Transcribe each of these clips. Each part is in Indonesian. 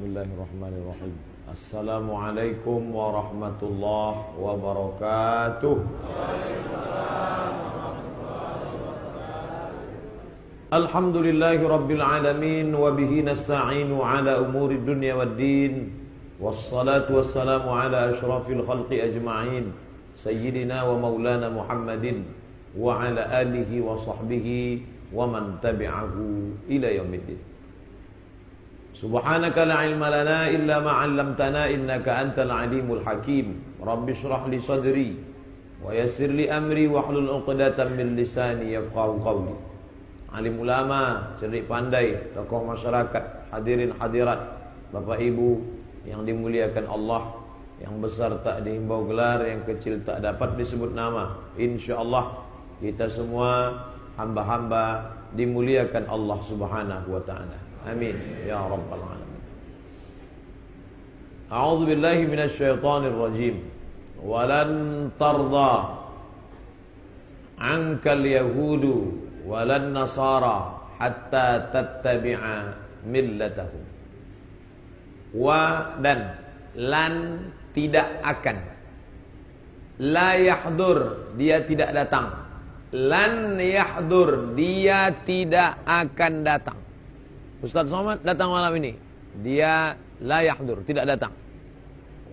Bismillahirrahmanirrahim. Assalamualaikum warahmatullahi wabarakatuh. Alhamdulillahi rabbil alamin. Wabihi nasta'inu ala umuri dunya waddin. Wassalatu wassalamu ala ashrafil khalqi ajma'in, Sayyidina wa maulana Muhammadin wa ala alihi wa sahbihi wa man tabi'ahu ila yaumiddin. Subhanaka la ilma lana illa ma 'allamtana innaka antal alimul hakim. Rabbi shrah li sadri wa yassir li amri wahlul 'uqdatam min lisani yafqahu qawli. Alim ulama, cerdik pandai, tokoh masyarakat, hadirin hadirat, Bapak Ibu yang dimuliakan Allah, yang besar tak dihimbau gelar, yang kecil tak dapat disebut nama. Insyaallah kita semua hamba-hamba dimuliakan Allah Subhanahu wa taala. Amin ya rabbal alamin. A'udzu billahi minasyaitonir rajim. Walan tarda 'ankal yahudu walan nasara hatta tattabi'a millatahum. Wa dan lan tidak akan. La yahdur, dia tidak datang. Lan yahdur, dia tidak akan datang. Ustaz Somad datang malam ini, dia la yahdur, tidak datang.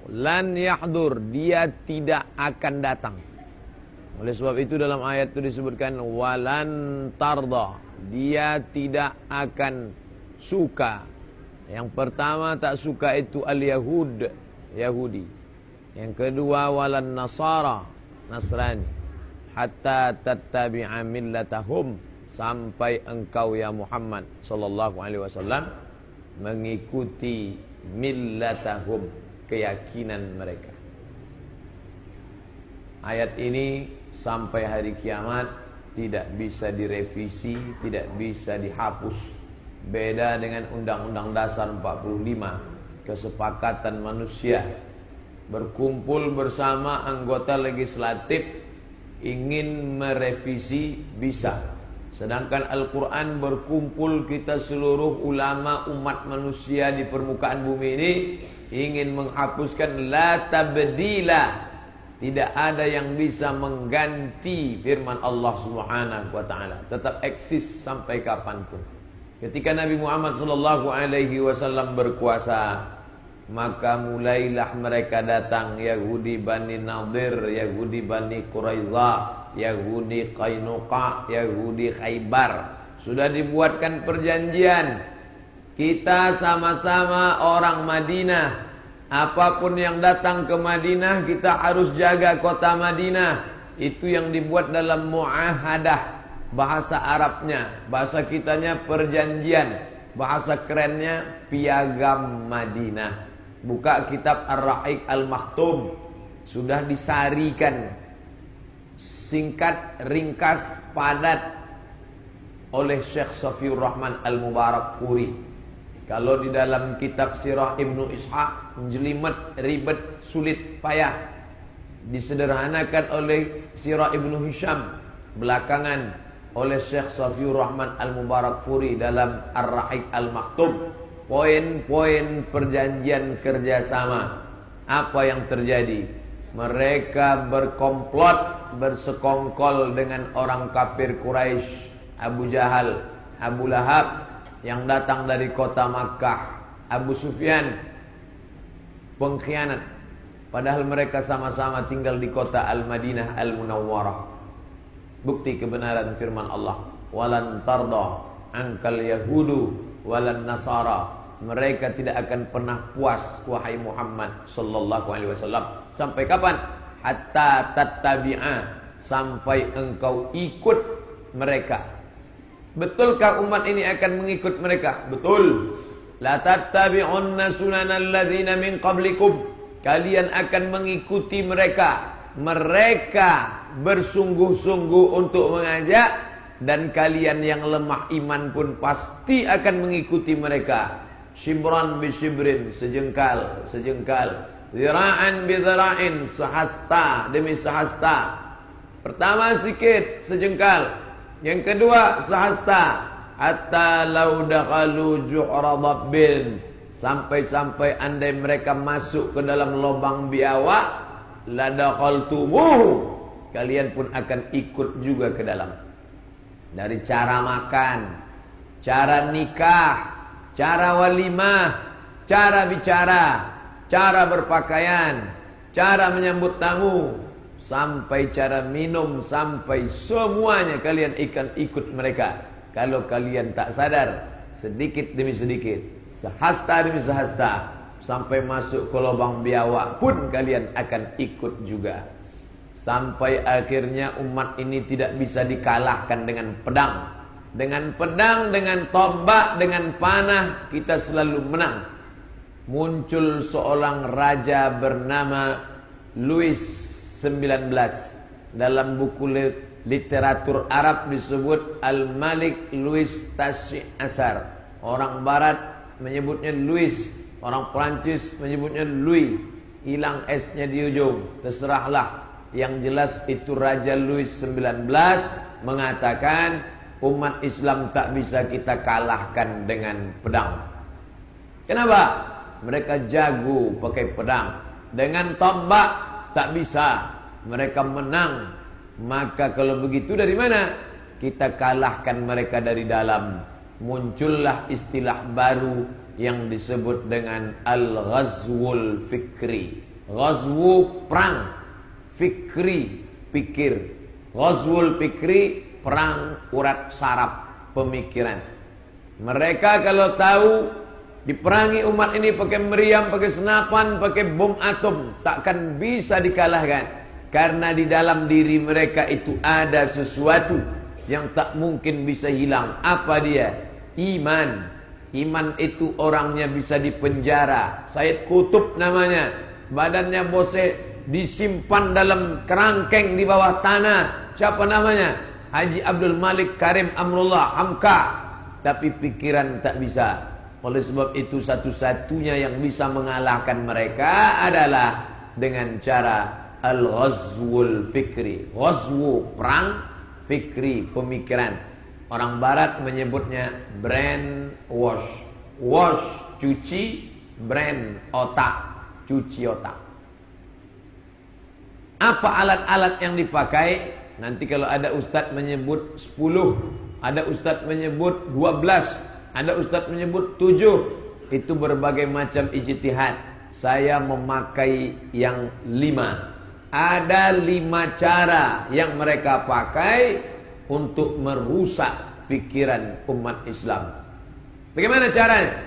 Lan yahdur, dia tidak akan datang. Oleh sebab itu dalam ayat itu disebutkan walan tarda, dia tidak akan suka. Yang pertama tak suka itu al-yahud, Yahudi. Yang kedua walan nasara, Nasrani. Hatta tattabi'a millatahum, sampai engkau ya Muhammad sallallahu alaihi wasallam mengikuti millatahum, keyakinan mereka. Ayat ini sampai hari kiamat tidak bisa direvisi, tidak bisa dihapus. Beda dengan Undang-Undang Dasar 45, kesepakatan manusia berkumpul bersama anggota legislatif ingin merevisi bisa. Sedangkan Al-Quran berkumpul kita seluruh ulama umat manusia di permukaan bumi ini ingin menghapuskan la tabdila. Tidak ada yang bisa mengganti firman Allah Subhanahu wa taala. Tetap eksis sampai kapanpun. Ketika Nabi Muhammad sallallahu alaihi wasallam berkuasa, maka mulailah mereka datang, Yahudi Bani Nadir, Yahudi Bani Quraizah, Yahudi Qainuqa, Yahudi Khaybar. Sudah dibuatkan perjanjian, kita sama-sama orang Madinah. Apapun yang datang ke Madinah, kita harus jaga kota Madinah. Itu yang dibuat dalam muahadah, bahasa Arabnya. Bahasa kitanya perjanjian, bahasa kerennya piagam Madinah. Buka kitab Ar-Rahiq Al-Maktum, sudah disarikan singkat, ringkas, padat oleh Syekh Safiur Rahman Al-Mubarakfuri. Kalau di dalam kitab Sirah Ibnu Ishaq jelimet, ribet, sulit, payah. Disederhanakan oleh Sirah Ibnu Hisham belakangan oleh Syekh Safiur Rahman Al-Mubarakfuri dalam Ar-Rahiq Al-Maktum. Poin-poin perjanjian kerjasama. Apa yang terjadi? Mereka berkomplot, bersekongkol dengan orang kafir Quraisy, Abu Jahal, Abu Lahab yang datang dari kota Makkah, Abu Sufyan, pengkhianat. Padahal mereka sama-sama tinggal di kota Al-Madinah Al-Munawwarah. Bukti kebenaran firman Allah, walan tarda ankal yahudu walan nasara. Mereka tidak akan pernah puas, wahai Muhammad sallallahu alaihi wasallam. Sampai kapan? Hatta tattabi'a, sampai engkau ikut mereka. Betulkah umat ini akan mengikut mereka? Betul. La tattabi'unna sunanal ladzina min qablikum. Kalian akan mengikuti mereka. Mereka bersungguh-sungguh untuk mengajak, dan kalian yang lemah iman pun pasti akan mengikuti mereka. Shibran bi shibrin, sejengkal sejengkal, zira'an bi zira'in, sehasta demi sehasta. Pertama sikit, sejengkal. Yang kedua sehasta. Hatta law dakhalu juhra dabbin, Sampai-sampai andai mereka masuk ke dalam lubang biawak, ladakhaltumuhu, kalian pun akan ikut juga ke dalam. Dari cara makan, cara nikah, cara walimah, cara bicara, cara berpakaian, cara menyambut tamu, sampai cara minum, sampai semuanya kalian akan ikut mereka. Kalau kalian tak sadar, sedikit demi sedikit, sehasta demi sehasta, sampai masuk ke lubang biawak pun kalian akan ikut juga. Sampai akhirnya umat ini tidak bisa dikalahkan dengan pedang. Dengan pedang, dengan tombak, dengan panah, kita selalu menang. Muncul seorang raja bernama Louis XIX. Dalam buku literatur Arab disebut Al-Malik Louis Tasi Asar. Orang barat menyebutnya Louis, orang Perancis menyebutnya Louis. Hilang S-nya di ujung, terserahlah. Yang jelas itu Raja Louis XIX mengatakan umat Islam tak bisa kita kalahkan dengan pedang. Kenapa? Mereka jago pakai pedang. Dengan tombak tak bisa. Mereka menang. Maka kalau begitu dari mana? Kita kalahkan mereka dari dalam. Muncullah istilah baru yang disebut dengan Al-Ghazwul Fikri. Ghazwu perang, fikri pikir. Ghazwul Fikri perang urat saraf pemikiran. Mereka kalau tahu diperangi umat ini pakai meriam, pakai senapan, pakai bom atom, takkan bisa dikalahkan. Karena di dalam diri mereka itu ada sesuatu yang tak mungkin bisa hilang. Apa dia? Iman. Iman itu orangnya bisa dipenjara. Said Qutb namanya. Badannya bosek, disimpan dalam kerangkeng di bawah tanah. Siapa namanya? Haji Abdul Malik Karim Amrullah Hamka. Tapi pikiran tak bisa. Oleh sebab itu satu-satunya yang bisa mengalahkan mereka adalah dengan cara Al-Ghazwul Fikri. Ghazwu perang, fikri pemikiran. Orang barat menyebutnya brain wash. Wash cuci, brain otak, cuci otak. Apa alat-alat yang dipakai? Nanti kalau ada ustadz menyebut 10, ada ustadz menyebut 12, ada ustadz menyebut 7. Itu berbagai macam ijtihad. Saya memakai yang 5. Ada 5 cara yang mereka pakai untuk merusak pikiran umat Islam. Bagaimana caranya?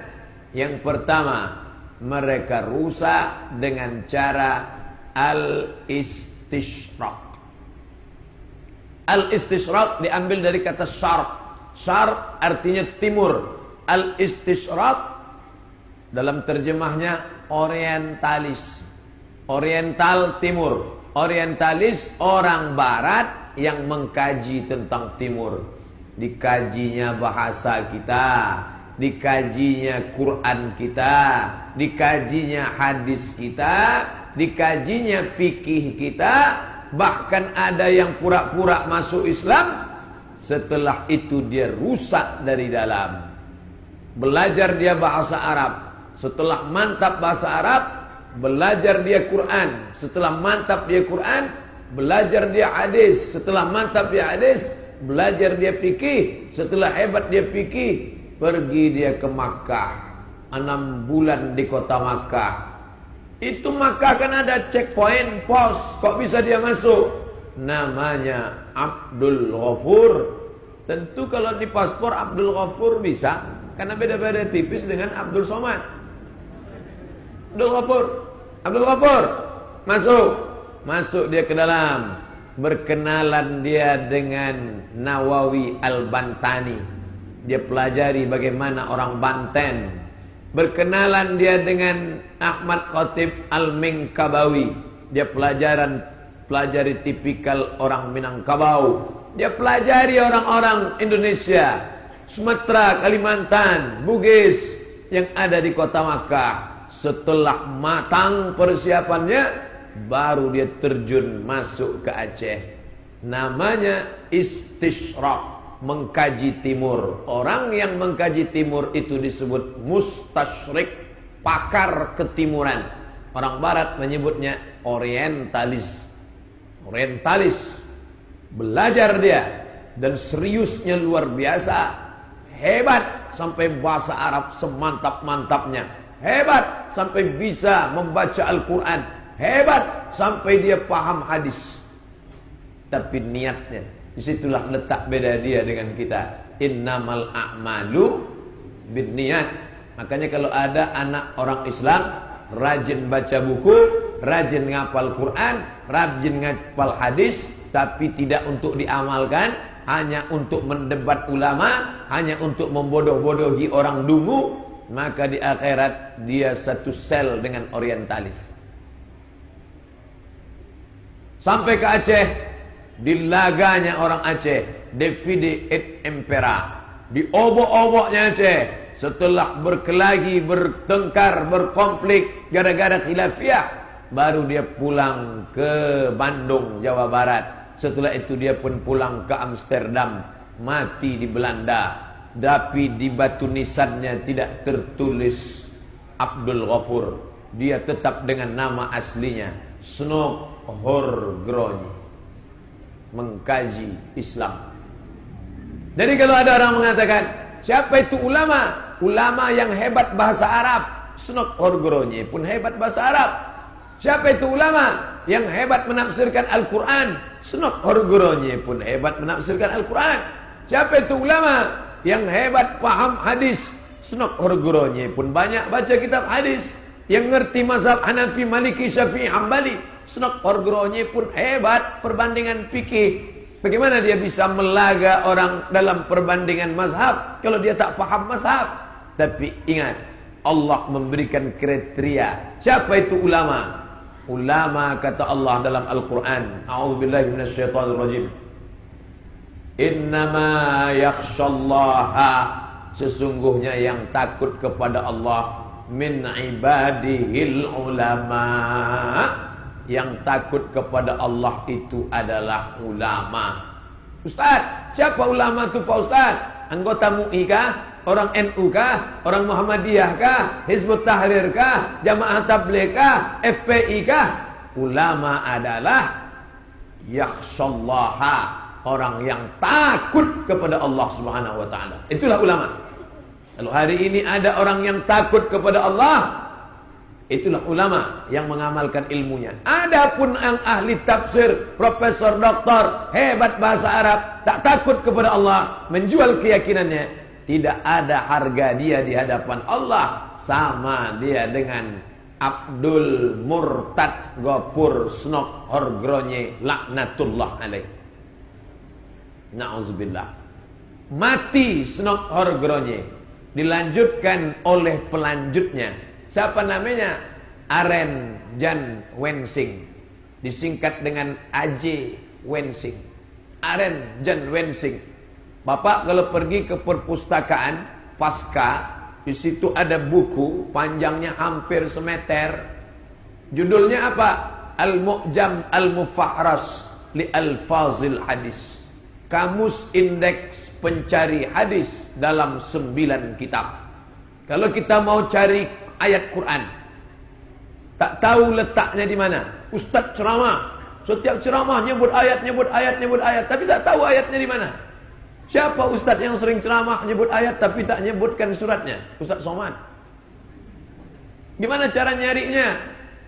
Yang pertama, mereka rusak dengan cara al-istishraq. Al-istishraq diambil dari kata syarq. Syarq artinya timur. Al-istishraq dalam terjemahnya orientalis. Oriental timur. Orientalis orang barat yang mengkaji tentang timur. Dikajinya bahasa kita, dikajinya Quran kita, dikajinya hadis kita, dikajinya fikih kita. Bahkan ada yang pura-pura masuk Islam, setelah itu dia rusak dari dalam. Belajar dia bahasa Arab, setelah mantap bahasa Arab, belajar dia Quran. Setelah mantap dia Quran, belajar dia hadis. Setelah mantap dia hadis, belajar dia fikih. Setelah hebat dia fikih, pergi dia ke Makkah. 6 bulan di kota Makkah. Itu Makkah kan ada checkpoint, pos. Kok bisa dia masuk? Namanya Abdul Ghafur. Tentu kalau di paspor Abdul Ghafur bisa, karena beda-beda tipis dengan Abdul Somad. Abdul Ghafur masuk dia ke dalam. Berkenalan dia dengan Nawawi Al-Bantani. Dia pelajari bagaimana orang Banten. Berkenalan dia dengan Ahmad Khatib Al-Minkabawi. Dia pelajari tipikal orang Minangkabau. Dia pelajari orang-orang Indonesia, Sumatera, Kalimantan, Bugis yang ada di kota Makkah. Setelah matang persiapannya, baru dia terjun masuk ke Aceh. Namanya istishraq, mengkaji timur. Orang yang mengkaji timur itu disebut mustasyrik. pakar ketimuran. Orang barat menyebutnya orientalis. Orientalis. Belajar dia dan seriusnya luar biasa. Hebat sampai bahasa Arab semantap-mantapnya. Hebat sampai bisa membaca Al-Quran. Hebat sampai dia paham hadis. Tapi niatnya, disitulah letak beda dia dengan kita. Innamal a'malu binniyat. Makanya kalau ada anak orang Islam rajin baca buku, rajin ngapal Quran, rajin ngapal hadis, tapi tidak untuk diamalkan, hanya untuk mendebat ulama, hanya untuk membodoh-bodohi orang dungu, maka di akhirat dia satu sel dengan orientalis. Sampai ke Aceh, di laganya orang Aceh, Divide et Impera, di obok-oboknya Aceh, setelah berkelahi, bertengkar, berkonflik gara-gara khilafiyah, baru dia pulang ke Bandung, Jawa Barat. Setelah itu dia pun pulang ke Amsterdam, mati di Belanda. Tapi di batu nisannya tidak tertulis Abdul Ghafur. Dia tetap dengan nama aslinya, Snok Horgroni, mengkaji Islam. Jadi kalau ada orang mengatakan, siapa itu ulama? Ulama yang hebat bahasa Arab. Snok Horgroni pun hebat bahasa Arab. Siapa itu ulama yang hebat menafsirkan Al-Quran? Snok Horgroni pun hebat menafsirkan Al-Quran. Siapa itu ulama yang hebat paham hadis? Snok Horgroni pun banyak baca kitab hadis. Yang ngerti mazhab Hanafi, Maliki, Syafi'i, Hambali. Snok Horgroni pun hebat perbandingan fikih. Bagaimana dia bisa melaga orang dalam perbandingan mazhab kalau dia tak paham mazhab? Tapi ingat, Allah memberikan kriteria. Siapa itu ulama? Ulama kata Allah dalam Al-Quran, a'udzubillahi minasyaitonirrajim, innama yakhshallaha, sesungguhnya yang takut kepada Allah, min ibadihil ulama, yang takut kepada Allah itu adalah ulama. Ustaz, siapa ulama itu Pak Ustaz? Anggota MUI kah? Orang NU kah? Orang Muhammadiyah kah? Hizbut Tahrir kah? Jamaah Tabligh kah? FPI kah? Ulama adalah yakhshallaha, orang yang takut kepada Allah Subhanahu wa taala. Itulah ulama. Kalau hari ini ada orang yang takut kepada Allah, itulah ulama yang mengamalkan ilmunya. Adapun yang ahli tafsir, profesor, doktor, hebat bahasa Arab, tak takut kepada Allah, menjual keyakinannya, tidak ada harga dia di hadapan Allah. Sama dia dengan Abdul Murtad Ghafur Snok Horgroni laknatullah alaih. Na'udzubillah. Mati Snok Horgroni, dilanjutkan oleh pelanjutnya. Siapa namanya? Aren Jan Wensing, disingkat dengan AJ Wensing. Aren Jan Wensing. Bapak kalau pergi ke perpustakaan Pasca, di situ ada buku panjangnya hampir semeter. Judulnya apa? Al-Mu'jam Al-Mufahras li Al-Fazil Hadis. Kamus Indeks Pencari Hadis dalam 9 kitab. Kalau kita mau cari ayat Quran, tak tahu letaknya di mana. Ustaz ceramah, setiap ceramah nyebut ayat, tapi tak tahu ayatnya di mana. Siapa ustaz yang sering ceramah nyebut ayat tapi tak nyebutkan suratnya? Ustaz Somad. Gimana cara nyarinya?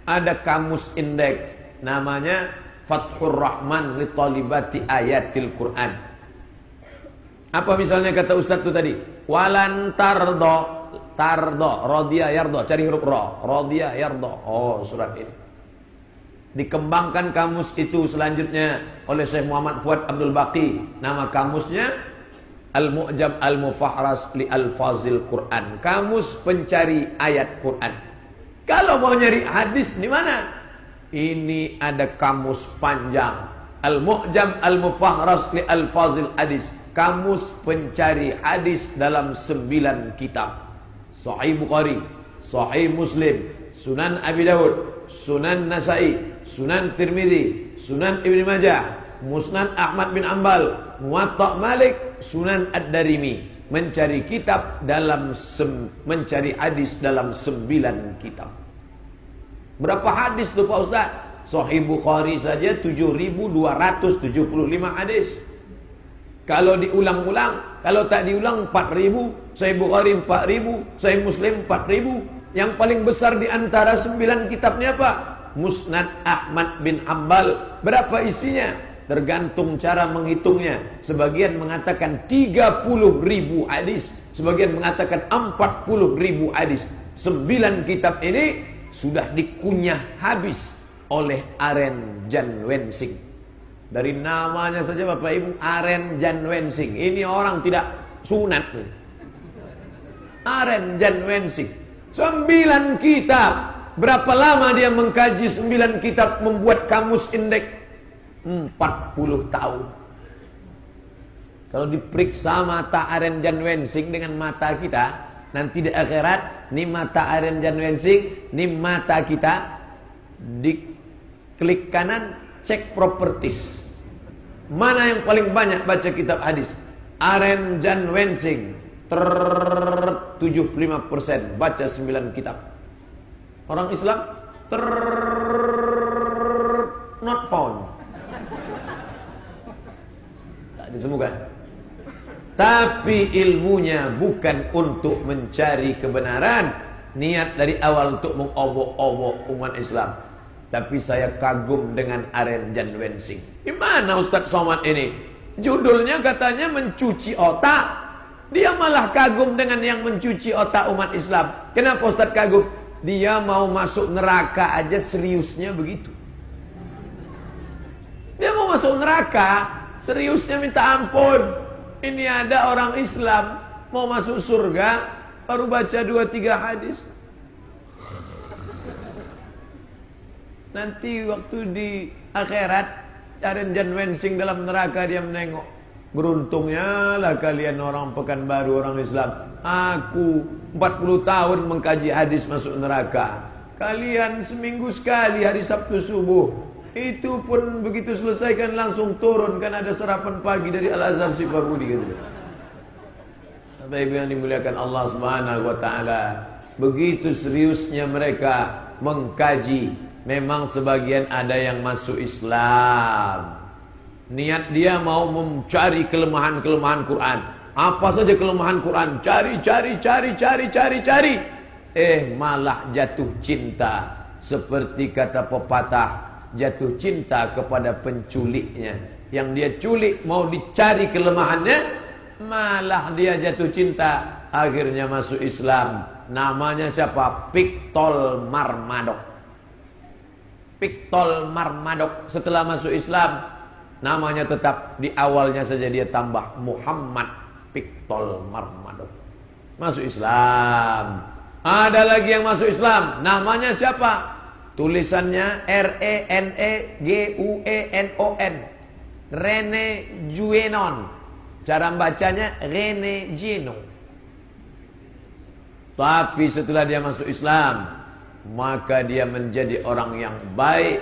Ada kamus indeks, namanya Fathur Rahman li Talibati Ayatil Quran. Apa misalnya kata ustaz itu tadi? Walan tardo, rodiya yardo, cari huruf ro, rodiya yardo. Oh, surat ini. Dikembangkan kamus itu selanjutnya oleh Syekh Muhammad Fuad Abdul Baqi. Nama kamusnya Al-Mu'jam Al-Mufahras li Al-Fazil Quran. Kamus pencari ayat Quran. Kalau mau nyari hadis di mana? Ini ada kamus panjang. Al-Mu'jam Al-Mufahras li Al-Fazil Hadis. Kamus pencari hadis dalam 9 kitab. Sahih Bukhari, Sahih Muslim, Sunan Abi Dawud, Sunan Nasai, Sunan Tirmidzi, Sunan Ibn Majah, Musnad Ahmad bin Ambal, Muwatta Malik, Sunan Ad-Darimi. mencari kitab dalam mencari hadis dalam 9 kitab. Berapa hadis tuh Pak Ustaz? Sahih Bukhari saja 7.275 hadis. Kalau diulang-ulang, kalau tak diulang 4.000, Sahih Bukhari 4.000, Sahih Muslim 4.000. Yang paling besar di antara 9 kitabnya apa? Musnad Ahmad bin Hanbal. Berapa isinya? Tergantung cara menghitungnya. Sebagian mengatakan 30.000 hadis, sebagian mengatakan 40.000 hadis. 9 kitab ini sudah dikunyah habis oleh Aren Jan Wensing. Dari namanya saja Bapak Ibu, Aren Jan Wensing. Ini orang tidak sunat. Aren Jan Wensing. 9 kitab. Berapa lama dia mengkaji 9 kitab, membuat kamus indeks? 40 tahun. Kalau diperiksa mata Aren Jan Wensing dengan mata kita, nanti di akhirat, ini mata Aren Jan Wensing, ini mata kita, diklik kanan, cek properties. Mana yang paling banyak baca kitab hadis? Aren Jan Wensing 75% baca 9 kitab. Orang Islam not found. Tak ditemukan. Tapi ilmunya bukan untuk mencari kebenaran. Niat dari awal untuk mengobok-obok umat Islam. Tapi saya kagum dengan Aren Jan Wensing. Gimana Ustaz Somad ini? Judulnya katanya mencuci otak. Dia malah kagum dengan yang mencuci otak umat Islam. Kenapa Ustaz kagum? Dia mau masuk neraka aja seriusnya begitu. Dia mau masuk neraka, seriusnya minta ampun. Ini ada orang Islam mau masuk surga, baru baca 2-3 hadis. Nanti waktu di akhirat, Aren Jan Wensing dalam neraka dia menengok. Beruntungnya lah kalian orang Pekanbaru, orang Islam. Aku 40 tahun mengkaji hadis masuk neraka. Kalian seminggu sekali hari Sabtu subuh. Itu pun begitu selesaikan langsung turun. Kan ada sarapan pagi dari Al-Azhar Sifabudi gitu. Bapak Ibu yang dimuliakan Allah Subhanahu wa taala. Begitu seriusnya mereka mengkaji. Memang sebagian ada yang masuk Islam. Niat dia mau mencari kelemahan-kelemahan Quran. Apa saja kelemahan Quran, cari. Malah jatuh cinta. Seperti kata pepatah, jatuh cinta kepada penculiknya. Yang dia culik mau dicari kelemahannya, malah dia jatuh cinta. Akhirnya masuk Islam. Namanya siapa? Pictol Marmadok. Pictol Marmadok setelah masuk Islam, namanya tetap di awalnya saja dia tambah Muhammad Pictol Marmadok. Masuk Islam. Ada lagi yang masuk Islam, namanya siapa? Tulisannya Reneguenon. Rene Guenon. Cara bacanya Rene Guenon. Tapi setelah dia masuk Islam, maka dia menjadi orang yang baik,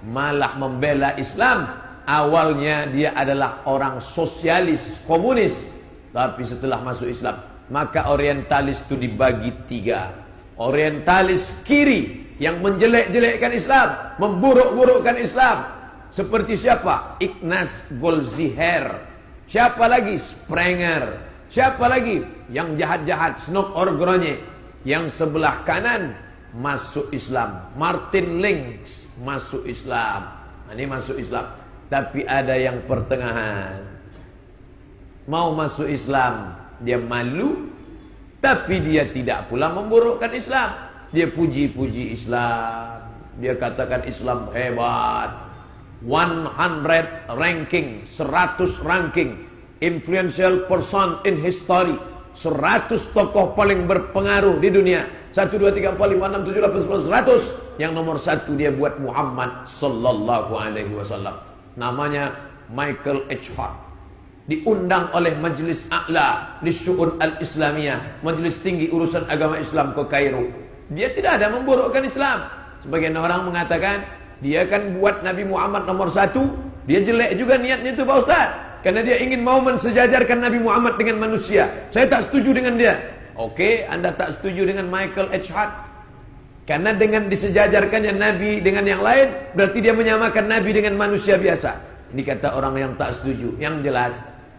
malah membela Islam. Awalnya dia adalah orang sosialis, komunis. Tapi setelah masuk Islam, maka orientalis itu dibagi 3. Orientalis kiri yang menjelek-jelekkan Islam, memburuk-burukkan Islam. Seperti siapa? Ignaz Goldziher. Siapa lagi? Sprenger. Siapa lagi? Yang jahat-jahat, Snoop Orgronje. Yang sebelah kanan masuk Islam. Martin Links masuk Islam. Ini masuk Islam. Tapi ada yang pertengahan. Mau masuk Islam, dia malu, tapi dia tidak pula memburukkan Islam. Dia puji-puji Islam. Dia katakan Islam hebat. 100 ranking, 100 ranking, influential person in history. 100 tokoh paling berpengaruh di dunia. 1, 2, 3, 4, 5, 6, 7, 8, 9, 100. Yang nomor 1 dia buat Muhammad sallallahu alaihi wasallam. Namanya Michael H. Hart. Diundang oleh Majlis A'la di Syu'un Al-Islamiyah, Majlis Tinggi Urusan Agama Islam ke Kairo. Dia tidak ada memburukkan Islam. Sebagian orang mengatakan dia kan buat Nabi Muhammad nomor 1. Dia jelek juga niatnya itu Pak Ustaz. Karena dia ingin mau mensejajarkan Nabi Muhammad dengan manusia. Saya tak setuju dengan dia. Oke, Anda tak setuju dengan Michael H. Hart. Karena dengan disejajarkannya Nabi dengan yang lain, berarti dia menyamakan Nabi dengan manusia biasa. Ini kata orang yang tak setuju. Yang jelas,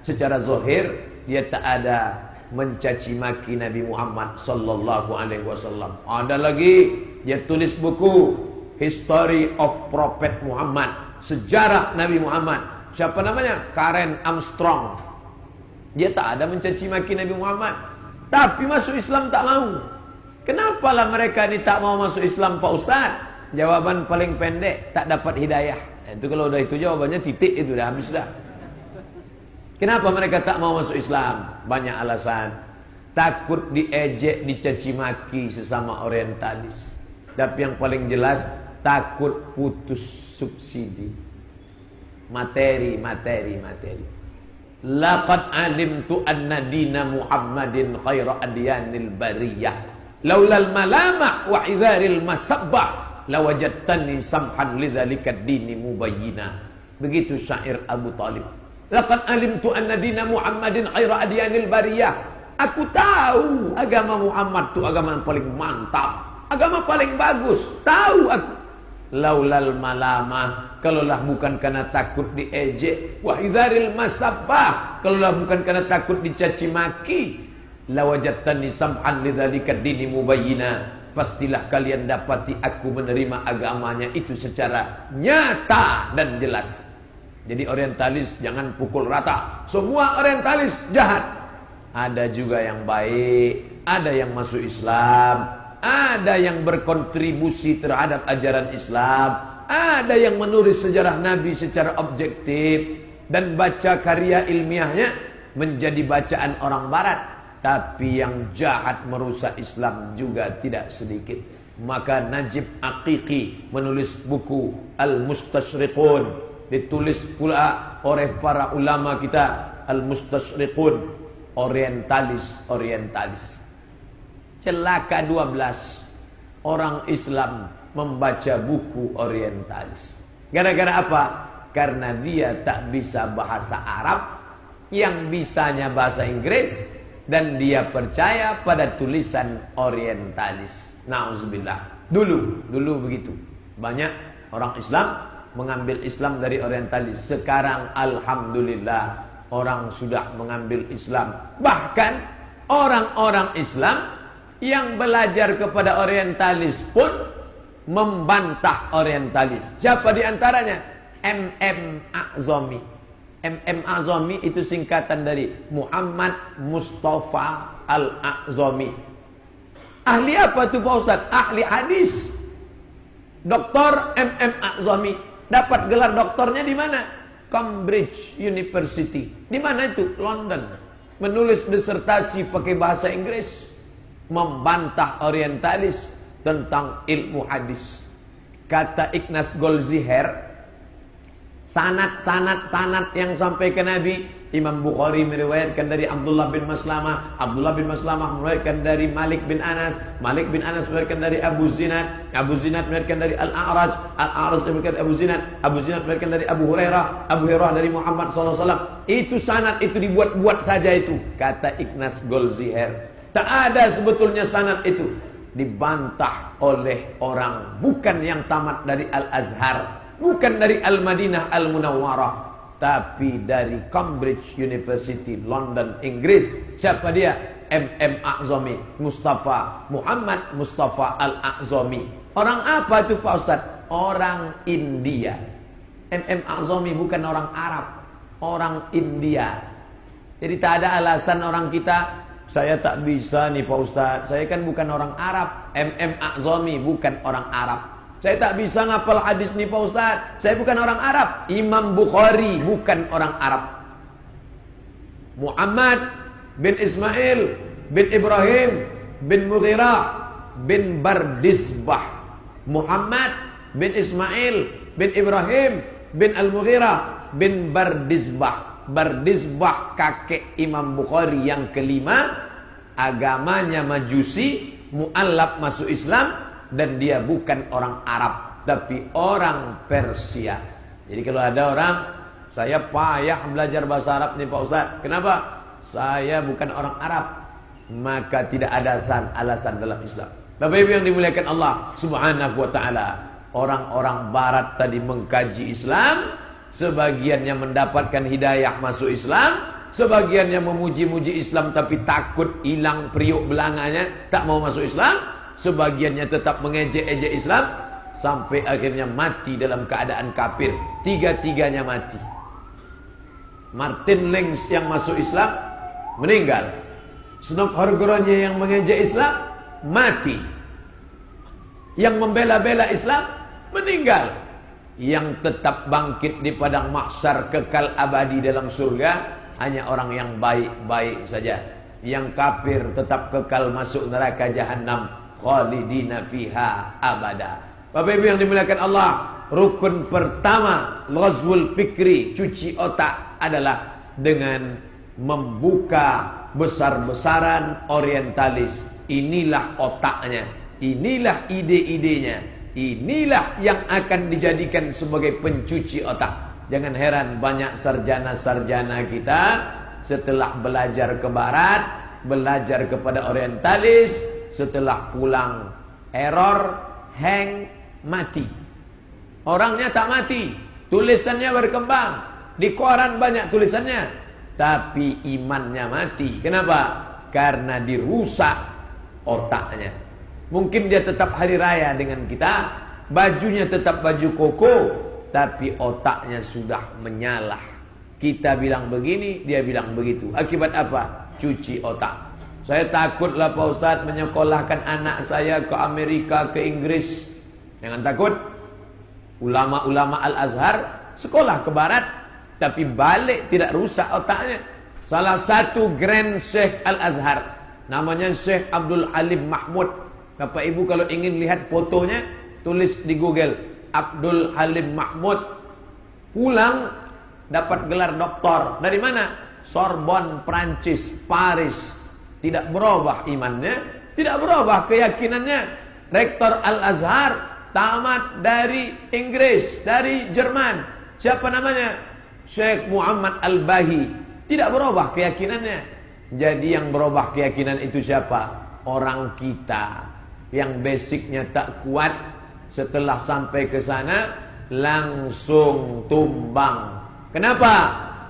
secara zahir, dia tak ada mencaci maki Nabi Muhammad sallallahu alaihi wasallam. Ada lagi, dia tulis buku History of Prophet Muhammad, sejarah Nabi Muhammad. Siapa namanya? Karen Armstrong. Dia tak ada mencaci maki Nabi Muhammad, tapi masuk Islam tak mau. Kenapalah mereka ni tak mau masuk Islam, Pak Ustaz? Jawaban paling pendek, tak dapat hidayah. Itu kalau udah itu jawabannya titik, itu dah habis dah. Kenapa mereka tak mau masuk Islam? Banyak alasan. Takut diejek, dicaci maki sesama orientalis. Tapi yang paling jelas, takut putus subsidi. Materi. Laqad alimtu anna dina Muhammadin khaira adyanil bariyah. Laulal malamah wa idharil masabbah lawajadtani samhan lidzalika dini mubayyina. Begitu syair Abu Talib. Laqad alimtu anna dina Muhammadin khaira adyanil bariyah. Aku tahu agama Muhammad itu agama yang paling mantap, agama paling bagus. Tahu aku. Laulal malamah, kalaulah bukan karena takut diejek, wa idharil masabbah, kalaulah bukan karena takut dicaci maki, lawajadtani sam'an lidzalika dini mubayyina, pastilah kalian dapati aku menerima agamanya itu secara nyata dan jelas. Jadi orientalis jangan pukul rata. Semua orientalis jahat. Ada juga yang baik, ada yang masuk Islam, ada yang berkontribusi terhadap ajaran Islam, ada yang menulis sejarah Nabi secara objektif dan baca karya ilmiahnya menjadi bacaan orang barat. Tapi yang jahat merusak Islam juga tidak sedikit. Maka Najib Aqiqi menulis buku Al-Mustashriqun, ditulis pula oleh para ulama kita. Al-Mustashriqun, orientalis. Celaka 12 orang Islam membaca buku orientalis. Gara-gara apa? Karena dia tak bisa bahasa Arab, yang bisanya bahasa Inggris, dan dia percaya pada tulisan orientalis. Nauzubillah. Dulu begitu. Banyak orang Islam mengambil Islam dari orientalis. Sekarang alhamdulillah orang sudah mengambil Islam. Bahkan orang-orang Islam yang belajar kepada orientalis pun membantah orientalis. Siapa di antaranya? M.M. A'zami. M.M. A'zami itu singkatan dari Muhammad Mustafa Al-A'zami. Ahli apa itu Pak Ustaz? Ahli hadis. Dr. M.M. A'zami. Dapat gelar doktornya di mana? Cambridge University. Di mana itu? London. Menulis disertasi pakai bahasa Inggris, membantah orientalis tentang ilmu hadis. Kata Ignaz Goldziher, sanad yang sampai ke Nabi. Imam Bukhari meriwayatkan dari Abdullah bin Maslamah, Abdullah bin Maslamah meriwayatkan dari Malik bin Anas, Malik bin Anas meriwayatkan dari Abu Zinad, Abu Zinad meriwayatkan dari Al-A'raj, Al-A'raj meriwayatkan dari Abu Zinad, Abu Zinad meriwayatkan dari Abu Hurairah, Abu Hurairah dari Muhammad SAW. Itu sanad, itu dibuat-buat saja itu, kata Ignaz Goldziher. Tak ada sebetulnya sanad itu. Dibantah oleh orang bukan yang tamat dari Al-Azhar, bukan dari Al-Madinah Al-Munawwarah, tapi dari Cambridge University, London, Inggris. Siapa dia? M.M. A'zami, Muhammad Mustafa Al-A'zami. Orang apa itu Pak Ustaz? Orang India. M.M. A'zami bukan orang Arab, orang India. Jadi tak ada alasan orang kita, saya tak bisa nih Pak Ustaz, saya kan bukan orang Arab. M.M. A'zami bukan orang Arab. Saya tak bisa ngapal hadis nih Pak Ustaz, saya bukan orang Arab. Imam Bukhari bukan orang Arab. Muhammad bin Ismail bin Ibrahim bin Mughirah bin Bardisbah. Muhammad bin Ismail bin Ibrahim bin Al-Mughirah bin Bardisbah. Bardisbah kakek Imam Bukhari yang kelima, agamanya Majusi, mu'allab masuk Islam, dan dia bukan orang Arab tapi orang Persia. Jadi kalau ada orang Saya payah belajar bahasa Arab nih Pak Ustaz. Kenapa? Saya bukan orang Arab. Maka tidak ada alasan dalam Islam. Bapak Ibu yang dimuliakan Allah Subhanahu wa ta'ala. Orang-orang barat tadi mengkaji Islam, sebagiannya mendapatkan hidayah masuk Islam, sebagiannya memuji-muji Islam tapi takut hilang periuk belanganya, tak mau masuk Islam, sebagiannya tetap mengejek-ejek Islam, sampai akhirnya mati dalam keadaan kafir. Tiga-tiganya mati. Martin Lings yang masuk Islam meninggal. Snop Horgoronye yang mengejek Islam mati. Yang membela-bela Islam meninggal. Yang tetap bangkit di padang mahsyar kekal abadi dalam surga hanya orang yang baik-baik saja. Yang kafir tetap kekal masuk neraka jahanam, khalidina fiha abada. Bapak Ibu yang dimuliakan Allah, rukun pertama ghazwul fikri, cuci otak, adalah dengan membuka besar-besaran orientalis. Inilah otaknya, inilah ide-idenya, inilah yang akan dijadikan sebagai pencuci otak. Jangan heran banyak sarjana-sarjana kita setelah belajar ke barat, belajar kepada orientalis, setelah pulang error, hang, mati. Orangnya tak mati, tulisannya berkembang, di koran banyak tulisannya, tapi imannya mati. Kenapa? Karena dirusak otaknya. Mungkin dia tetap hari raya dengan kita, bajunya tetap baju koko, tapi otaknya sudah menyalah. Kita bilang begini, dia bilang begitu. Akibat apa? Cuci otak. Saya takutlah Pak Ustadz menyekolahkan anak saya ke Amerika, ke Inggris. Jangan takut. Ulama-ulama Al-Azhar sekolah ke barat, tapi balik tidak rusak otaknya. Salah satu Grand Syekh Al-Azhar, namanya Syekh Abdul Halim Mahmud. Bapak Ibu kalau ingin lihat fotonya, tulis di Google Abdul Halim Mahmud. Pulang dapat gelar doktor. Dari mana? Sorbonne, Prancis, Paris. Tidak berubah imannya, tidak berubah keyakinannya. Rektor Al-Azhar tamat dari Inggris, dari Jerman. Siapa namanya? Syekh Muhammad Al-Bahi. Tidak berubah keyakinannya. Jadi yang berubah keyakinan itu siapa? Orang kita yang basicnya tak kuat, setelah sampai ke sana langsung tumbang. Kenapa?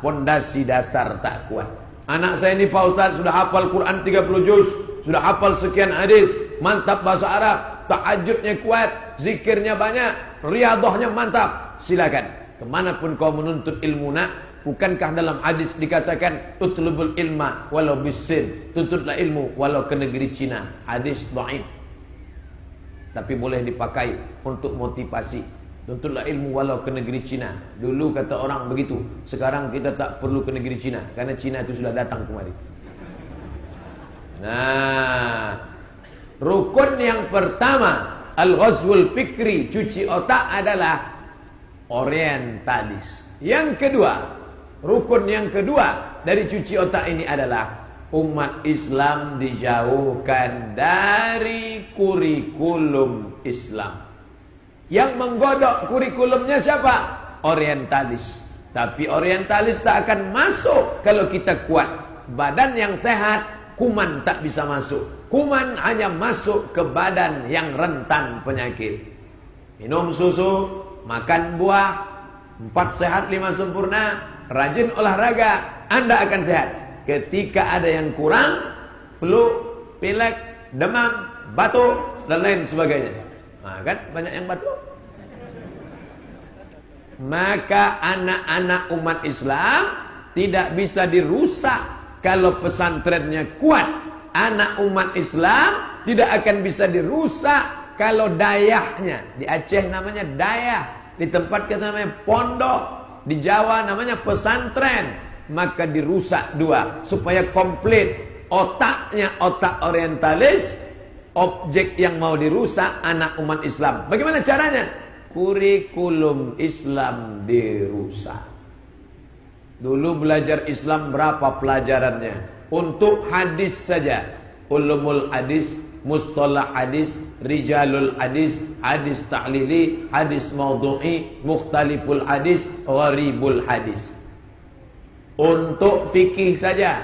Pondasi dasar tak kuat. Anak saya ini Pak Ustadz sudah hafal Quran 30 juz, sudah hafal sekian hadis, mantap bahasa Arab, tahajudnya kuat, zikirnya banyak, riyadhahnya mantap. Silakan, kemanapun kau menuntut ilmu nak, bukankah dalam hadis dikatakan utlubul ilma walau bisin, tuntutlah ilmu walau ke negeri Cina. Hadis dhaif, tapi boleh dipakai untuk motivasi. Tuntutlah ilmu walau ke negeri Cina. Dulu kata orang begitu, sekarang kita tak perlu ke negeri Cina, karena Cina itu sudah datang kemari. Nah, rukun yang pertama al-ghazwul fikri, cuci otak, adalah orientalis. Yang kedua, rukun yang kedua dari cuci otak ini adalah umat Islam dijauhkan dari kurikulum Islam. Yang menggodok kurikulumnya siapa? Orientalis. Tapi orientalis tak akan masuk kalau kita kuat. Badan yang sehat, kuman tak bisa masuk. Kuman hanya masuk ke badan yang rentan penyakit. Minum susu, makan buah, 4 sehat 5 sempurna, rajin olahraga, Anda akan sehat. Ketika ada yang kurang, flu, pilek, demam, batuk, dan lain sebagainya. Nah, kan banyak yang batuk. Maka anak-anak umat Islam tidak bisa dirusak kalau pesantrennya kuat. Anak umat Islam tidak akan bisa dirusak kalau dayahnya. Di Aceh namanya dayah, di tempat kita namanya pondok, di Jawa namanya pesantren. Maka dirusak dua supaya komplit. Otaknya otak orientalis, objek yang mau dirusak anak umat Islam. Bagaimana caranya? Kurikulum Islam dirusak. Dulu belajar Islam berapa pelajarannya? Untuk hadis saja, ulumul hadis mustalah hadis, rijalul hadis, hadis ta'lili, hadis maudhu'i, mukhtaliful hadis, gharibul hadis. Untuk fikih saja,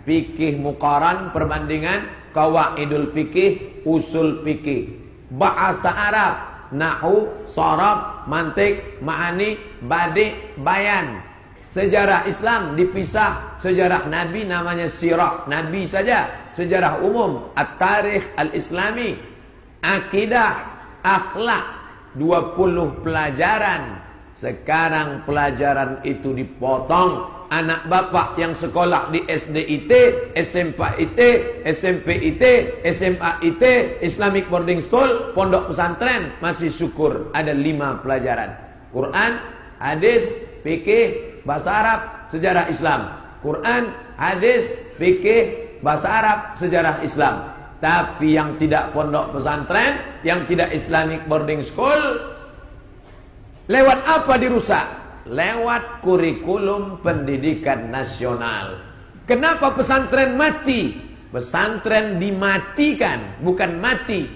fikih muqaran, perbandingan, qawaidul fikih, usul fikih, bahasa Arab, nahwu, sharaf, mantik, ma'ani, badi, bayan. Sejarah Islam dipisah, sejarah Nabi namanya sirah, Nabi saja, sejarah umum, at-tarikh al-islami, akidah, akhlak, 20 pelajaran. Sekarang pelajaran itu dipotong. Anak bapak yang sekolah di SDIT, SMP IT, SMP IT, SMA IT, Islamic Boarding School, pondok pesantren, masih syukur ada 5 pelajaran. Quran, hadis, fikih, bahasa Arab, sejarah Islam. Quran, hadis, fikih, bahasa Arab, sejarah Islam. Tapi yang tidak pondok pesantren, yang tidak Islamic Boarding School, lewat apa dirusak? Lewat kurikulum pendidikan nasional. Kenapa pesantren mati? Pesantren dimatikan, bukan mati.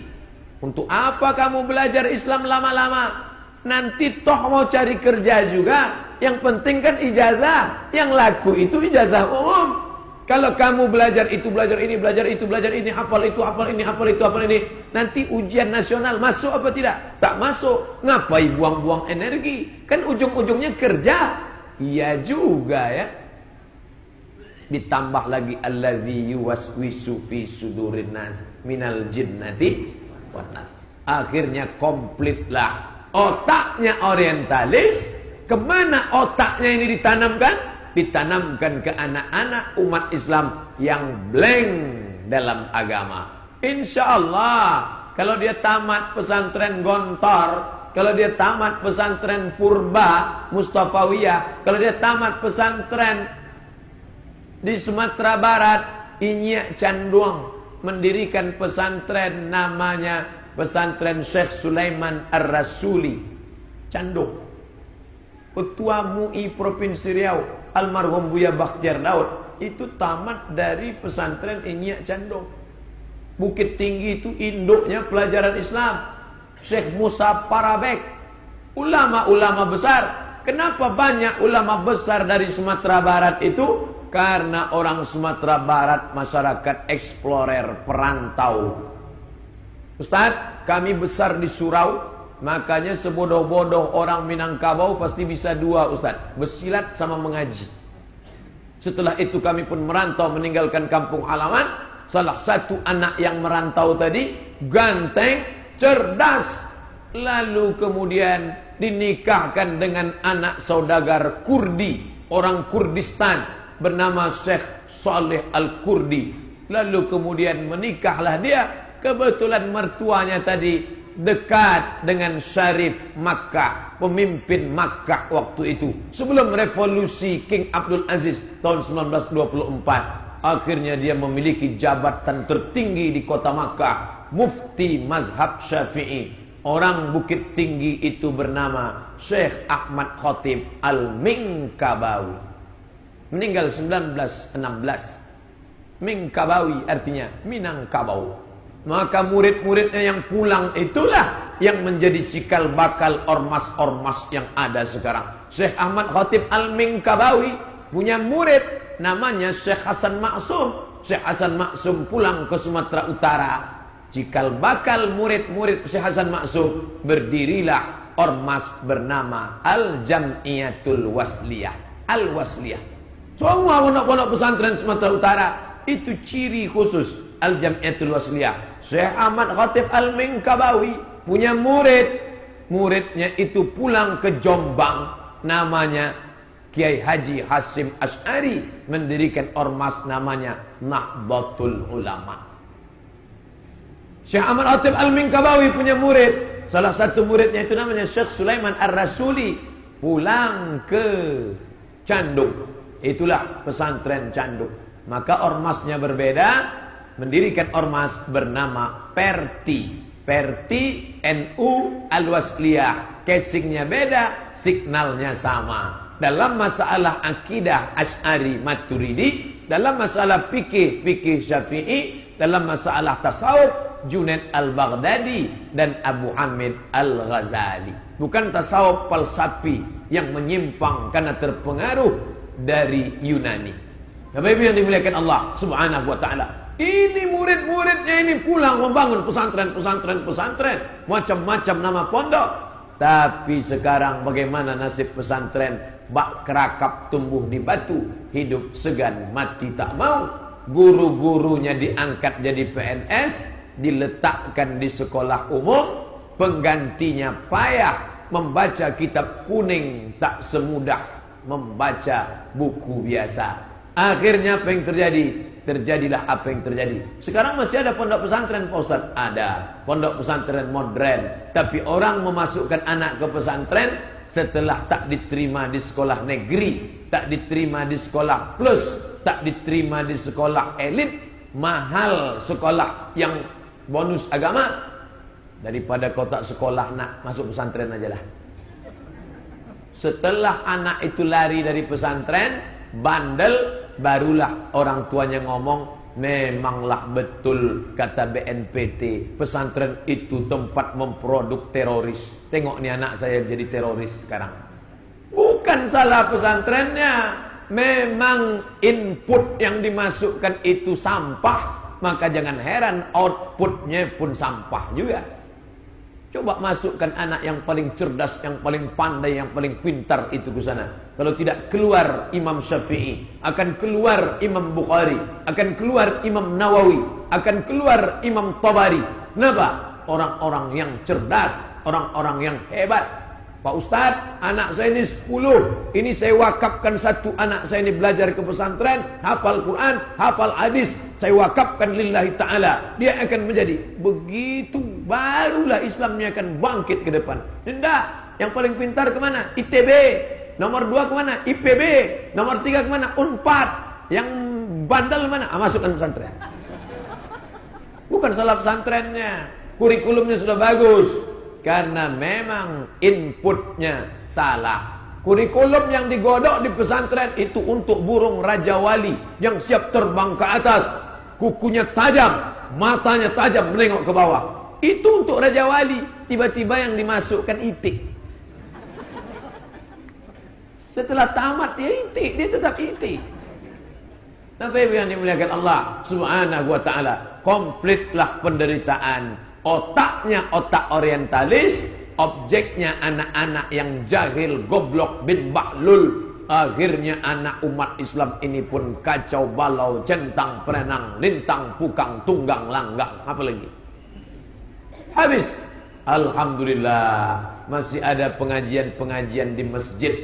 Untuk apa kamu belajar Islam lama-lama? Nanti toh mau cari kerja juga. Yang penting kan ijazah. Yang laku itu ijazah umum. Kalau kamu belajar itu, belajar ini, belajar itu, belajar ini, hafal itu, hafal ini, hafal itu, hafal ini, nanti ujian nasional masuk apa tidak? Tak masuk. Ngapain buang-buang energi? Kan ujung-ujungnya kerja. Iya juga ya. Ditambah lagi allazi yuwaswisu fi sudurin nas minal jinnati wan nas. Akhirnya komplitlah. Otaknya orientalis. Kemana otaknya ini ditanamkan? Ditanamkan ke anak-anak umat Islam yang blank dalam agama. Insya Allah, kalau dia tamat pesantren Gontor, kalau dia tamat pesantren Purba Mustafawiyah, kalau dia tamat pesantren di Sumatera Barat, Inyak Canduang mendirikan pesantren namanya pesantren Syekh Sulaiman Ar-Rasuli Candung. Ketua MUI Provinsi Riau almarhum Buya Bakhtiar Daud itu tamat dari pesantren Inyak Candung. Bukit Tinggi itu induknya pelajaran Islam. Syekh Musa Parabek, ulama-ulama besar. Kenapa banyak ulama besar dari Sumatera Barat itu? Karena orang Sumatera Barat masyarakat eksplorer, perantau. Ustaz, kami besar di Surau. Makanya sebodoh-bodoh orang Minangkabau pasti bisa 2 Ustaz, bersilat sama mengaji. Setelah itu kami pun merantau meninggalkan kampung halaman. Salah satu anak yang merantau tadi ganteng, cerdas. Lalu kemudian dinikahkan dengan anak saudagar Kurdi, orang Kurdistan, bernama Syekh Saleh Al-Kurdi. Lalu kemudian menikahlah dia. Kebetulan mertuanya tadi dekat dengan Syarif Makkah, pemimpin Makkah waktu itu. Sebelum revolusi King Abdul Aziz tahun 1924. Akhirnya dia memiliki jabatan tertinggi di kota Makkah, mufti mazhab Syafi'i. Orang Bukit Tinggi itu bernama Syekh Ahmad Khatib Al-Minkabawi. Meninggal 1916. Minkabawi artinya Minangkabau. Maka murid-muridnya yang pulang itulah yang menjadi cikal bakal ormas-ormas yang ada sekarang. Syekh Ahmad Khatib Al-Minkabawi punya murid namanya Syekh Hasan Maksum. Syekh Hasan Maksum pulang ke Sumatera Utara. Cikal bakal murid-murid Syekh Hasan Maksum, berdirilah ormas bernama Al-Jam'iyatul Wasliyah. Al-Wasliyah. Semua pondok-pondok pesantren Sumatera Utara itu ciri khusus Al-Jam'iyatul Wasliyah. Syekh Ahmad Khatib Al-Minkabawi punya murid. Muridnya itu pulang ke Jombang. Namanya Kiai Haji Hasim Asy'ari. Mendirikan ormas namanya Nahdlatul Ulama. Syekh Ahmad Khatib Al-Minkabawi punya murid. Salah satu muridnya itu namanya Syekh Sulaiman Ar-Rasuli. Pulang ke Candung. Itulah pesantren Candung. Maka ormasnya berbeda. Mendirikan ormas bernama Perti. Perti NU Al-Wasliyah. Casingnya beda, signalnya sama. Dalam masalah akidah Asy'ari Maturidi, dalam masalah fikih Syafi'i, dalam masalah tasawuf Junaid al-Baghdadi dan Abu Hamid al-Ghazali. Bukan tasawuf falsafi yang menyimpang karena terpengaruh dari Yunani. Bapak Ibu yang dimuliakan Allah Subhanahu wa taala. Ini murid-muridnya ini pulang membangun pesantren, macam-macam nama pondok. Tapi sekarang bagaimana nasib pesantren? Bak kerakap tumbuh di batu, hidup segan mati tak mau. Guru-gurunya diangkat jadi PNS, diletakkan di sekolah umum, penggantinya payah membaca kitab kuning, tak semudah membaca buku biasa. Akhirnya apa yang terjadi? Terjadilah apa yang terjadi. Sekarang masih ada pondok pesantren, Pak Ustaz? Ada. Pondok pesantren modern. Tapi orang memasukkan anak ke pesantren setelah tak diterima di sekolah negeri, tak diterima di sekolah plus, tak diterima di sekolah elit, mahal sekolah yang bonus agama. Daripada kotak sekolah nak masuk pesantren aja lah. Setelah anak itu lari dari pesantren, bandel, barulah orang tuanya ngomong, memanglah betul kata BNPT, pesantren itu tempat memproduk teroris. Tengok nih anak saya jadi teroris sekarang. Bukan salah pesantrennya, memang input yang dimasukkan itu sampah, maka jangan heran outputnya pun sampah juga. Coba masukkan anak yang paling cerdas, yang paling pandai, yang paling pintar itu ke sana. Kalau tidak keluar Imam Syafi'i, akan keluar Imam Bukhari, akan keluar Imam Nawawi, akan keluar Imam Tabari. Kenapa? Orang-orang yang cerdas, orang-orang yang hebat. Pak Ustadz, anak saya ini 10. Ini saya wakafkan satu anak saya ini belajar ke pesantren, hafal Quran, hafal hadis. Saya wakafkan lillahi ta'ala. Dia akan menjadi. Begitu barulah Islamnya akan bangkit ke depan. Tidak. Yang paling pintar kemana? ITB. Nomor 2 kemana? IPB. Nomor 3 kemana? Unpad. Yang bandel mana? Masukkan pesantren. Bukan salah pesantrennya. Kurikulumnya sudah bagus. Karena memang inputnya salah. Kurikulum yang digodok di pesantren itu untuk burung Raja Wali yang siap terbang ke atas. Kukunya tajam, matanya tajam menengok ke bawah. Itu untuk Raja Wali. Tiba-tiba yang dimasukkan itik. Setelah tamat dia itik, dia tetap itik. Tapi yang dimuliakan Allah Subhanahu wa taala, komplitlah penderitaan. Otaknya otak orientalis, objeknya anak-anak yang jahil, goblok bin bahlul. Akhirnya anak umat Islam ini pun kacau balau, centang perenang, lintang pukang, tunggang langgang. Apa lagi? Habis. Alhamdulillah masih ada pengajian-pengajian di masjid.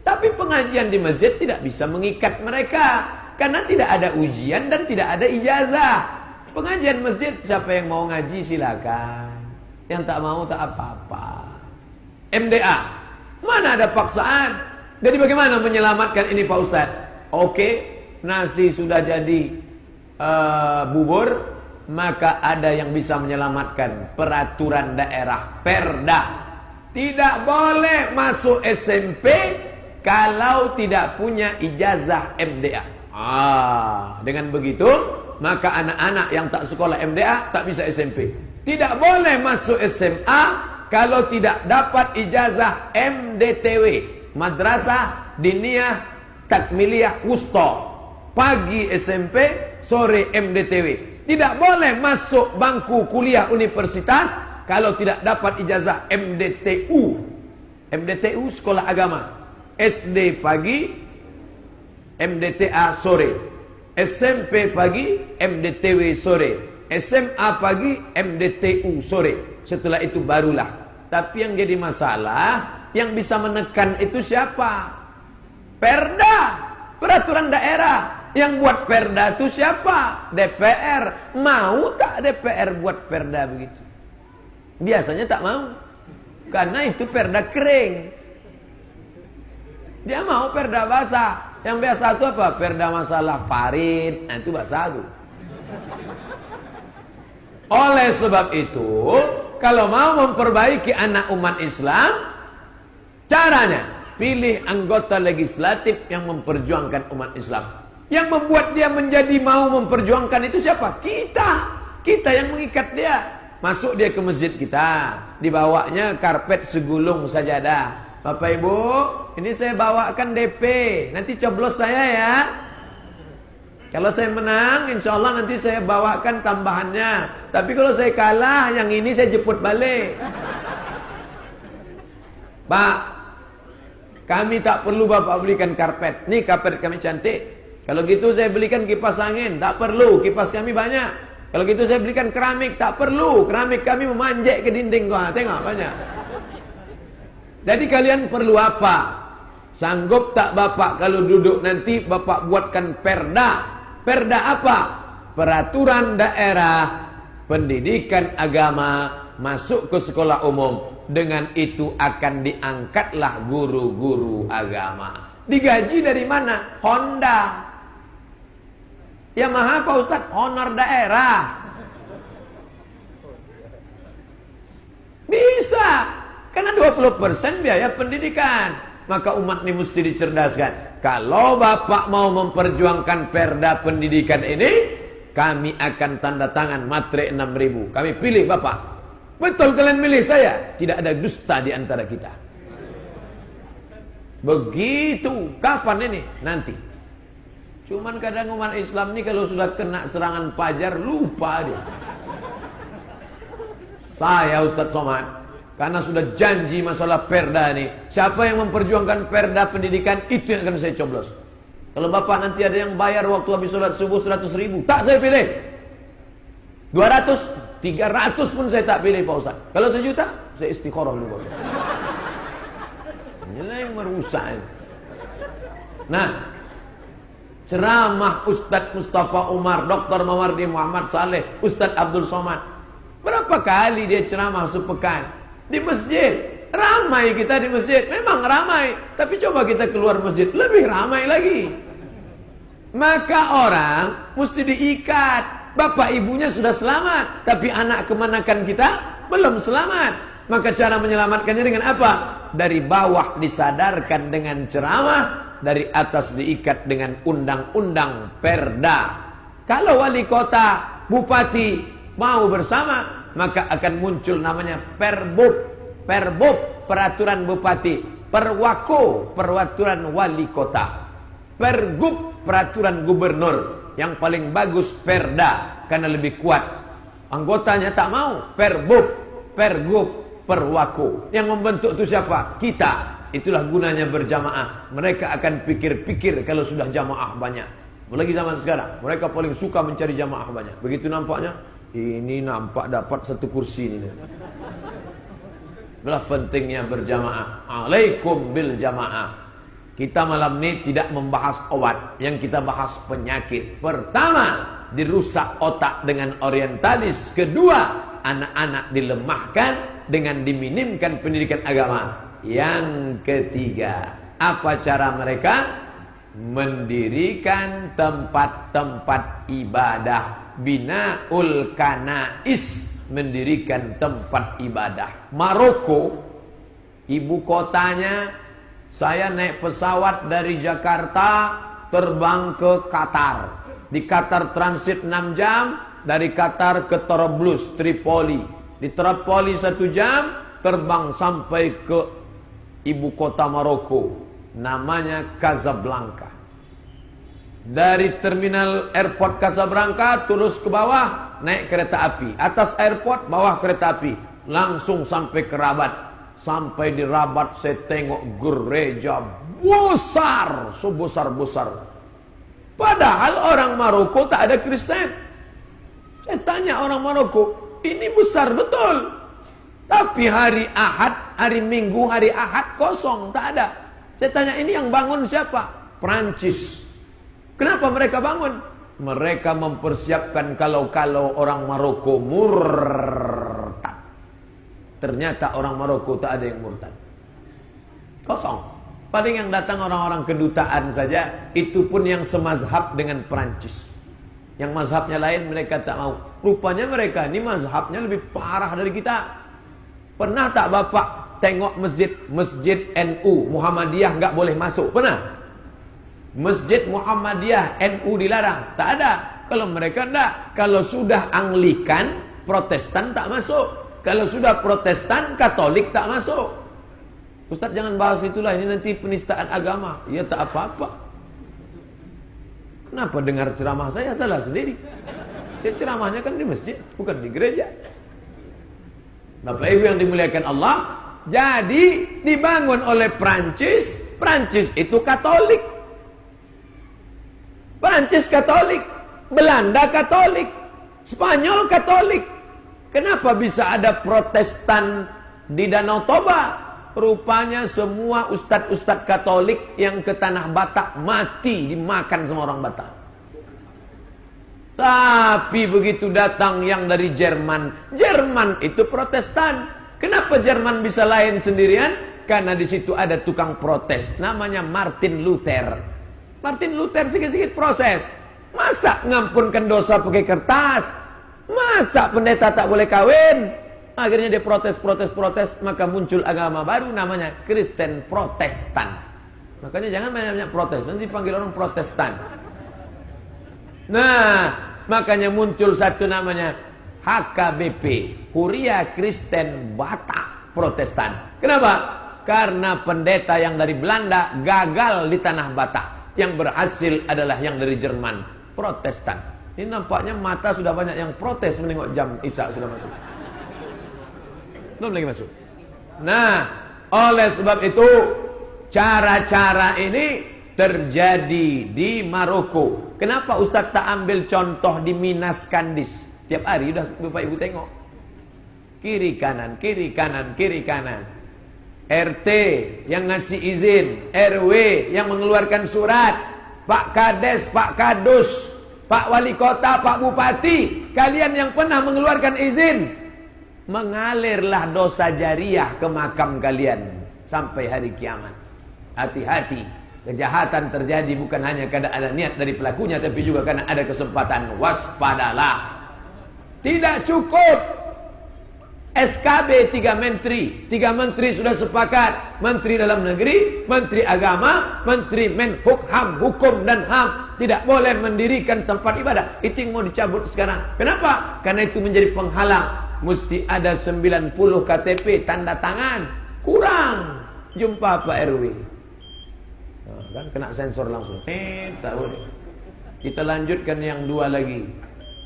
Tapi pengajian di masjid tidak bisa mengikat mereka, karena tidak ada ujian dan tidak ada ijazah. Pengajian masjid, siapa yang mau ngaji silakan. Yang tak mau tak apa-apa. MDA, mana ada paksaan. Jadi bagaimana menyelamatkan ini Pak Ustadz? Oke, nasi sudah jadi bubur, maka ada yang bisa menyelamatkan. Peraturan daerah, Perda. Tidak boleh masuk SMP kalau tidak punya ijazah MDA. Dengan begitu maka anak-anak yang tak sekolah MDA tak bisa SMP. Tidak boleh masuk SMA kalau tidak dapat ijazah MDTW, Madrasah Diniyah Takmiliyah Wusta. Pagi SMP, sore MDTW. Tidak boleh masuk bangku kuliah universitas kalau tidak dapat ijazah MDTU. MDTU sekolah agama. SD pagi, MDTA sore. SMP pagi, MDTW sore. SMA pagi, MDTU sore. Setelah itu barulah. Tapi yang jadi masalah, yang bisa menekan itu siapa? Perda, peraturan daerah. Yang buat perda itu siapa? DPR. Mau tak DPR buat perda begitu? Biasanya tak mau. Karena itu perda kering. Dia mau perda basah. Yang biasa itu apa? Perda masalah parit. Nah, itu bahasa itu. Oleh sebab itu, kalau mau memperbaiki anak umat Islam, caranya pilih anggota legislatif yang memperjuangkan umat Islam. Yang membuat dia menjadi mau memperjuangkan itu siapa? Kita Kita yang mengikat dia. Masuk dia ke masjid kita, dibawanya karpet segulung sajadah. Bapak Ibu, ini saya bawakan DP, nanti coblos saya ya. Kalau saya menang, insya Allah nanti saya bawakan tambahannya. Tapi kalau saya kalah, yang ini saya jemput balik. Pak, kami tak perlu Bapak belikan karpet. Nih karpet kami cantik. Kalau gitu saya belikan kipas angin. Tak perlu, kipas kami banyak. Kalau gitu saya belikan keramik. Tak perlu, keramik kami memanjat ke dinding. Tengok banyak. Jadi kalian perlu apa? Sanggup tak Bapak kalau duduk nanti Bapak buatkan perda. Perda apa? Peraturan daerah pendidikan agama masuk ke sekolah umum. Dengan itu akan diangkatlah guru-guru agama. Digaji dari mana? Honda. Yamaha Pak Ustaz, honor daerah. Bisa. Karena 20% biaya pendidikan. Maka umat ini mesti dicerdaskan. Kalau Bapak mau memperjuangkan perda pendidikan ini, kami akan tanda tangan matre 6.000. Kami pilih Bapak. Betul kalian milih saya. Tidak ada dusta di antara kita. Begitu. Kapan ini? Nanti. Cuman kadang umat Islam ini kalau sudah kena serangan fajar lupa dia. Saya Ustadz Somad, karena sudah janji masalah perda ini, siapa yang memperjuangkan perda pendidikan itu yang akan saya coblos. Kalau Bapak nanti ada yang bayar waktu habis sholat subuh 100.000, tak saya pilih. 200, 300 pun saya tak pilih Pak Ustaz. Kalau 1 juta, saya istikharah dulu Pak Ustaz. Inilah yang merusak. Nah, ceramah Ustadz Mustafa Umar, Dr. Mawardi Muhammad Saleh, Ustadz Abdul Somad. Berapa kali dia ceramah sepekan? Di masjid. Ramai kita di masjid. Memang ramai. Tapi coba kita keluar masjid. Lebih ramai lagi. Maka orang mesti diikat. Bapak ibunya sudah selamat. Tapi anak kemanakan kita belum selamat. Maka cara menyelamatkannya dengan apa? Dari bawah disadarkan dengan ceramah. Dari atas diikat dengan undang-undang perda. Kalau wali kota, bupati mau bersama, maka akan muncul namanya perbub. Perbub, peraturan bupati. Perwako, peraturan wali kota. Pergub, peraturan gubernur. Yang paling bagus perda, karena lebih kuat. Anggotanya tak mau. Perbub, pergub, perwako. Yang membentuk itu siapa? Kita. Itulah gunanya berjamaah. Mereka akan pikir-pikir kalau sudah jamaah banyak. Apalagi zaman sekarang, mereka paling suka mencari jamaah banyak. Begitu nampaknya, ini nampak dapat 1 kursi ini. Itulah pentingnya berjamaah. Alaikum bil jamaah. Kita malam ini tidak membahas obat, yang kita bahas penyakit. Pertama, dirusak otak dengan orientalis. Kedua, anak-anak dilemahkan dengan diminimkan pendidikan agama. Yang ketiga, apa cara mereka? Mendirikan tempat-tempat ibadah. Binaul kanais, mendirikan tempat ibadah. Maroko, ibu kotanya, saya naik pesawat dari Jakarta terbang ke Qatar. Di Qatar transit 6 jam, dari Qatar ke Tobruk, Tripoli. Di Tripoli 1 jam, terbang sampai ke ibu kota Maroko, namanya Casablanca. Dari terminal airport Casablanca terus ke bawah, naik kereta api. Atas airport, bawah kereta api, langsung sampai ke Rabat. Sampai di Rabat saya tengok gereja besar, sebesar-besar. Padahal orang Maroko tak ada Kristen. Saya tanya orang Maroko, ini besar betul. Tapi hari Ahad, hari Minggu, hari Ahad kosong, tak ada. Saya tanya, ini yang bangun siapa? Prancis. Kenapa mereka bangun? Mereka mempersiapkan kalau orang Maroko murtad. Ternyata orang Maroko tak ada yang murtad. Kosong. Paling yang datang orang-orang kedutaan saja. Itu pun yang semazhab dengan Prancis. Yang mazhabnya lain mereka tak mau. Rupanya mereka ini mazhabnya lebih parah dari kita. Pernah tak Bapak tengok masjid NU Muhammadiyah nggak boleh masuk? Pernah? Masjid Muhammadiyah NU dilarang? Tak ada. Kalau mereka enggak. Kalau sudah Anglikan, Protestan tak masuk. Kalau sudah Protestan, Katolik tak masuk. Ustaz jangan bahas itulah, ini nanti penistaan agama. Ya tak apa-apa. Kenapa dengar ceramah saya salah sendiri? Saya ceramahnya kan di masjid, bukan di gereja. Bapak Ibu yang dimuliakan Allah, jadi dibangun oleh Prancis. Prancis itu Katolik. Prancis Katolik, Belanda Katolik, Spanyol Katolik. Kenapa bisa ada Protestan di Danau Toba? Rupanya semua ustadz-ustadz Katolik yang ke tanah Batak mati dimakan sama orang Batak. Tapi begitu datang yang dari Jerman, Jerman itu Protestan. Kenapa Jerman bisa lain sendirian? Karena di situ ada tukang protes, namanya Martin Luther. Martin Luther sikit-sikit proses. Masa ngampunkan dosa pakai kertas? Masa pendeta tak boleh kawin? Akhirnya dia protes, maka muncul agama baru namanya Kristen Protestan. Makanya jangan banyak-banyak protes, nanti dipanggil orang Protestan. Nah, makanya muncul satu namanya HKBP, Kuria Kristen Batak Protestan. Kenapa? Karena pendeta yang dari Belanda gagal di tanah Batak. Yang berhasil adalah yang dari Jerman, Protestan. Ini nampaknya mata sudah banyak yang protes menengok jam Isya sudah masuk. Belum lagi masuk. Nah, oleh sebab itu cara-cara ini terjadi di Maroko. Kenapa Ustaz tak ambil contoh di Minas Kandis? Tiap hari udah Bapak Ibu tengok. Kiri kanan, kiri kanan, kiri kanan. RT yang ngasih izin, RW yang mengeluarkan surat, Pak Kades, Pak Kadus, Pak Wali Kota, Pak Bupati, kalian yang pernah mengeluarkan izin, mengalirlah dosa jariah ke makam kalian sampai hari kiamat. Hati-hati, kejahatan terjadi bukan hanya karena ada niat dari pelakunya, tapi juga karena ada kesempatan. Waspadalah. Tidak cukup SKB 3 menteri. 3 menteri sudah sepakat. Menteri Dalam Negeri, Menteri Agama, Menteri Menhukum, Hukum dan HAM tidak boleh mendirikan tempat ibadah. Itu yang mau dicabut sekarang. Kenapa? Karena itu menjadi penghalang. Mesti ada 90 KTP tanda tangan. Kurang. Jumpa Pak RW. Nah, kan kena sensor langsung. Tak boleh. Kita lanjutkan yang 2 lagi.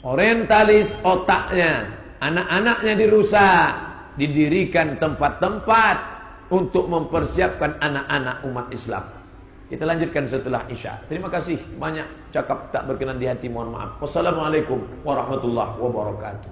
Orientalis otaknya, anak-anaknya dirusak, didirikan tempat-tempat untuk mempersiapkan anak-anak umat Islam. Kita lanjutkan setelah Isya. Terima kasih banyak, cakap tak berkenan di hati, mohon maaf. Wassalamualaikum warahmatullahi wabarakatuh.